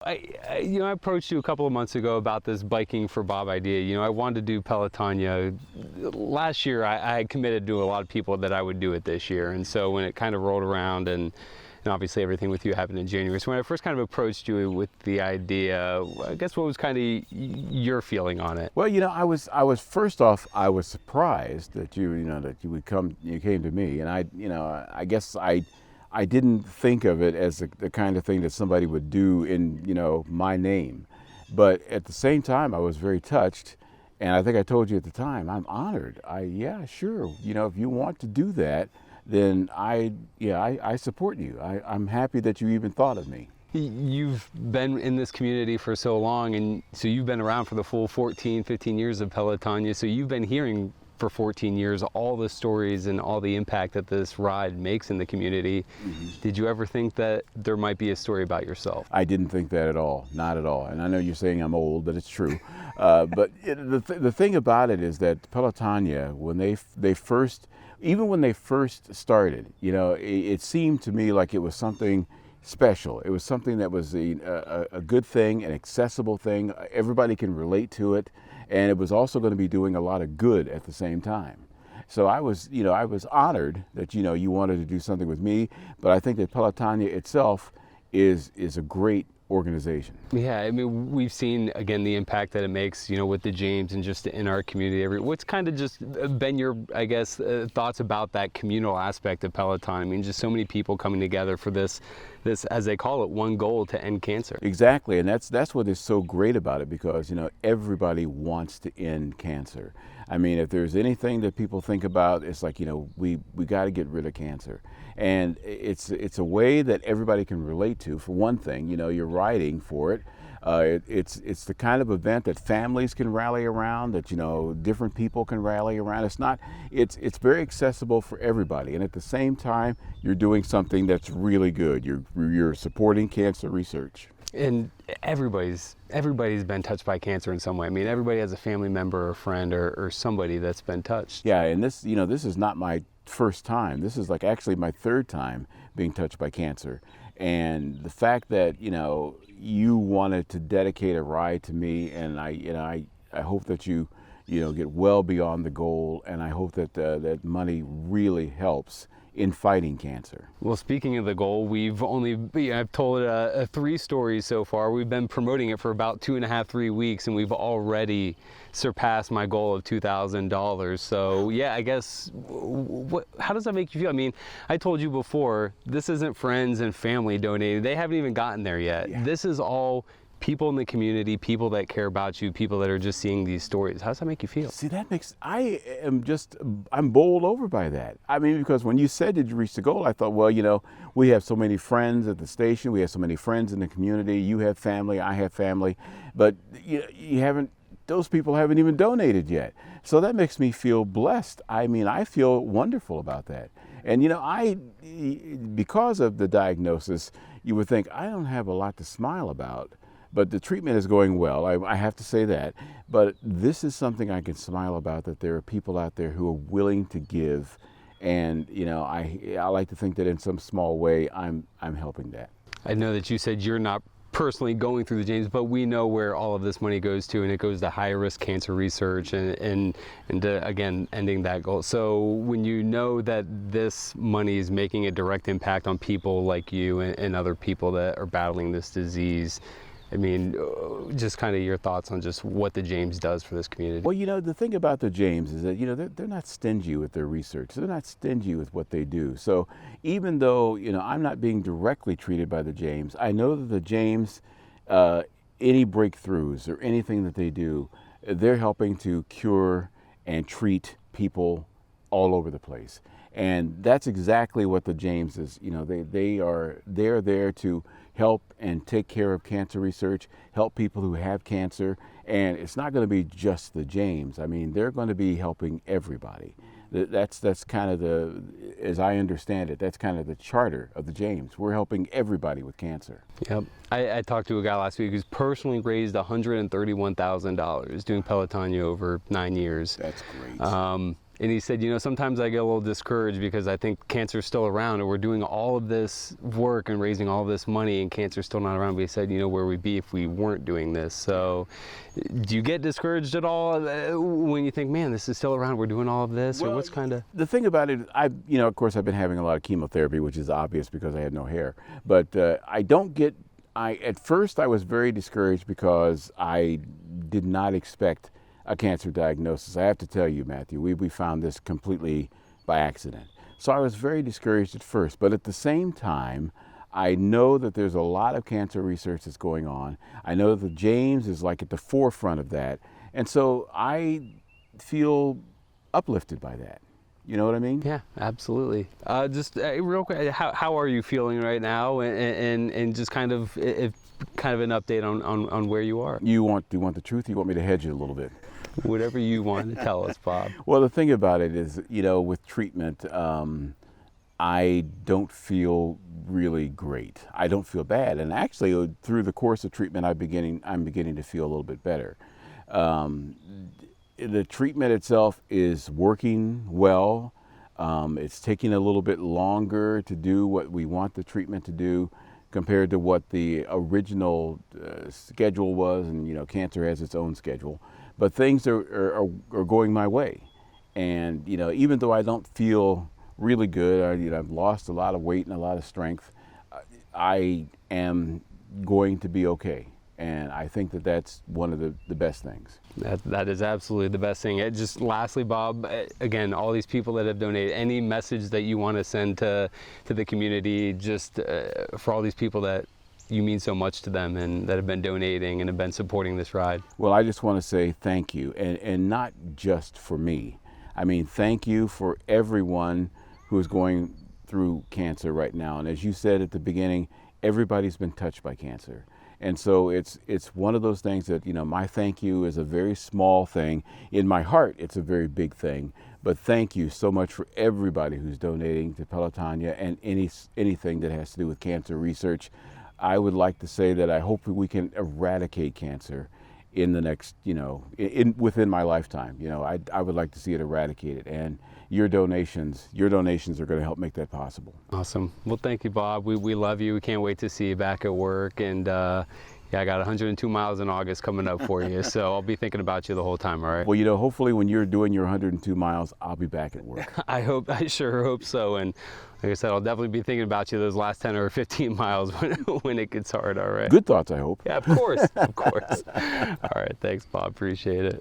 I approached you a couple of months ago about this Biking for Bob idea. I wanted to do Pelotonia. Last year, I had committed to a lot of people that I would do it this year. And so when it kind of rolled around, and obviously everything with you happened in January. So when I first kind of approached you with the idea, I guess what was kind of your feeling on it? Well, I was first off, I was surprised that you came to me, and I guess I didn't think of it as the kind of thing that somebody would do in, my name. But at the same time, I was very touched. And I think I told you at the time, I'm honored. Yeah, sure. If you want to do that, then I support you. I'm happy that you even thought of me. You've been in this community for so long, and so you've been around for the full 14, 15 years of Pelotonia. So you've been hearing for 14 years all the stories and all the impact that this ride makes in the community. Mm-hmm. Did you ever think that there might be a story about yourself? I didn't think that at all, not at all. And I know you're saying I'm old, but it's true. But the thing about it is that Pelotonia, when they first started, it seemed to me like it was something special. It was something that was a good thing, an accessible thing. Everybody can relate to it. And it was also going to be doing a lot of good at the same time. So I was honored that, you wanted to do something with me, but I think that Pelotonia itself is a great organization. Yeah, I mean, we've seen, again, the impact that it makes, with the James and just in our community. What's kind of just been your, I guess, thoughts about that communal aspect of Peloton? I mean, just so many people coming together for this, as they call it, one goal to end cancer. Exactly, and that's what is so great about it, because, everybody wants to end cancer. I mean, if there's anything that people think about, it's like, we got to get rid of cancer. And it's a way that everybody can relate to. For one thing, you're riding for it. It's the kind of event that families can rally around, that different people can rally around. It's very accessible for everybody, and at the same time, you're doing something that's really good. You're supporting cancer research. And everybody's been touched by cancer in some way. I mean, everybody has a family member or friend or somebody that's been touched. Yeah, and this is not my first time. This is actually my third time being touched by cancer. And the fact that, you wanted to dedicate a ride to me, and I hope that you get well beyond the goal, and I hope that that money really helps in fighting cancer. Well, speaking of the goal, I've told 3 stories so far. We've been promoting it for about 2.5, 3 weeks, and we've already surpassed my goal of $2,000. So yeah, I guess, how does that make you feel? I mean, I told you before, this isn't friends and family donating. They haven't even gotten there yet. Yeah. This is all people in the community, people that care about you, people that are just seeing these stories. How does that make you feel? See, I'm bowled over by that. I mean, because when you said, did you reach the goal? I thought, well, we have so many friends at the station. We have so many friends in the community. You have family, I have family, but those people haven't even donated yet. So that makes me feel blessed. I mean, I feel wonderful about that. And, because of the diagnosis, you would think I don't have a lot to smile about. But the treatment is going well, I have to say that. But this is something I can smile about, that there are people out there who are willing to give. And, I like to think that in some small way, I'm helping that. I know that you said you're not personally going through the James, but we know where all of this money goes to, and it goes to high risk cancer research and to, again, ending that goal. So when you know that this money is making a direct impact on people like you and other people that are battling this disease, I mean, just kind of your thoughts on just what the James does for this community. Well, the thing about the James is that, they're not stingy with their research. They're not stingy with what they do. So even though, I'm not being directly treated by the James, I know that the James, any breakthroughs or anything that they do, they're helping to cure and treat people all over the place. And that's exactly what the James is. They're there to help and take care of cancer research, help people who have cancer. And it's not going to be just the James. I mean, they're going to be helping everybody. That's kind of as I understand it, that's kind of the charter of the James. We're helping everybody with cancer. Yep. I talked to a guy last week who's personally raised $131,000 doing Pelotonia over 9 years. That's great. And he said, you know, sometimes I get a little discouraged because I think cancer's still around, and we're doing all of this work and raising all this money, and cancer's still not around. But he said, you know, where we'd be if we weren't doing this. So do you get discouraged at all when you think, man, this is still around, we're doing all of this? Well, or what's kind of... The thing about it, you know, of course, I've been having a lot of chemotherapy, which is obvious because I had no hair. But at first I was very discouraged because I did not expect a cancer diagnosis. I have to tell you, Matthew, we found this completely by accident. So I was very discouraged at first, but at the same time, I know that there's a lot of cancer research that's going on. I know that the James is like at the forefront of that. And so I feel uplifted by that. You know what I mean? Yeah, absolutely. Just real quick, how are you feeling right now, and just kind of an update on where you are? Do you want the truth? Or you want me to hedge it a little bit? Whatever you want to tell us, Bob. Well, the thing about it is, you know, with treatment, I don't feel really great. I don't feel bad, and actually, through the course of treatment, I'm beginning to feel a little bit better. The treatment itself is working well. It's taking a little bit longer to do what we want the treatment to do compared to what the original schedule was, and you know, cancer has its own schedule. But things are going my way, and you know, even though I don't feel really good, I've lost a lot of weight and a lot of strength, I am going to be okay. And I think that that's one of the best things. That is absolutely the best thing. Just lastly, Bob, again, all these people that have donated, any message that you want to send to the community, just for all these people that you mean so much to them and that have been donating and have been supporting this ride? Well, I just want to say thank you, and not just for me. I mean, thank you for everyone who is going through cancer right now. And as you said at the beginning, everybody's been touched by cancer. And so it's one of those things that, you know, my thank you is a very small thing. In my heart, it's a very big thing. But thank you so much for everybody who's donating to Pelotonia and anything that has to do with cancer research. I would like to say that I hope we can eradicate cancer in the next, you know, within my lifetime. You know, I would like to see it eradicated, and your donations are going to help make that possible. Awesome. Well, thank you, Bob. We love you. We can't wait to see you back at work. And yeah, I got 102 miles in August coming up for you, so I'll be thinking about you the whole time. All right. Well, you know, hopefully when you're doing your 102 miles, I'll be back at work. I sure hope so. And like I said, I'll definitely be thinking about you those last 10 or 15 miles when it gets hard. All right. Good thoughts, I hope. Yeah, of course. Of course. All right. Thanks, Bob. Appreciate it.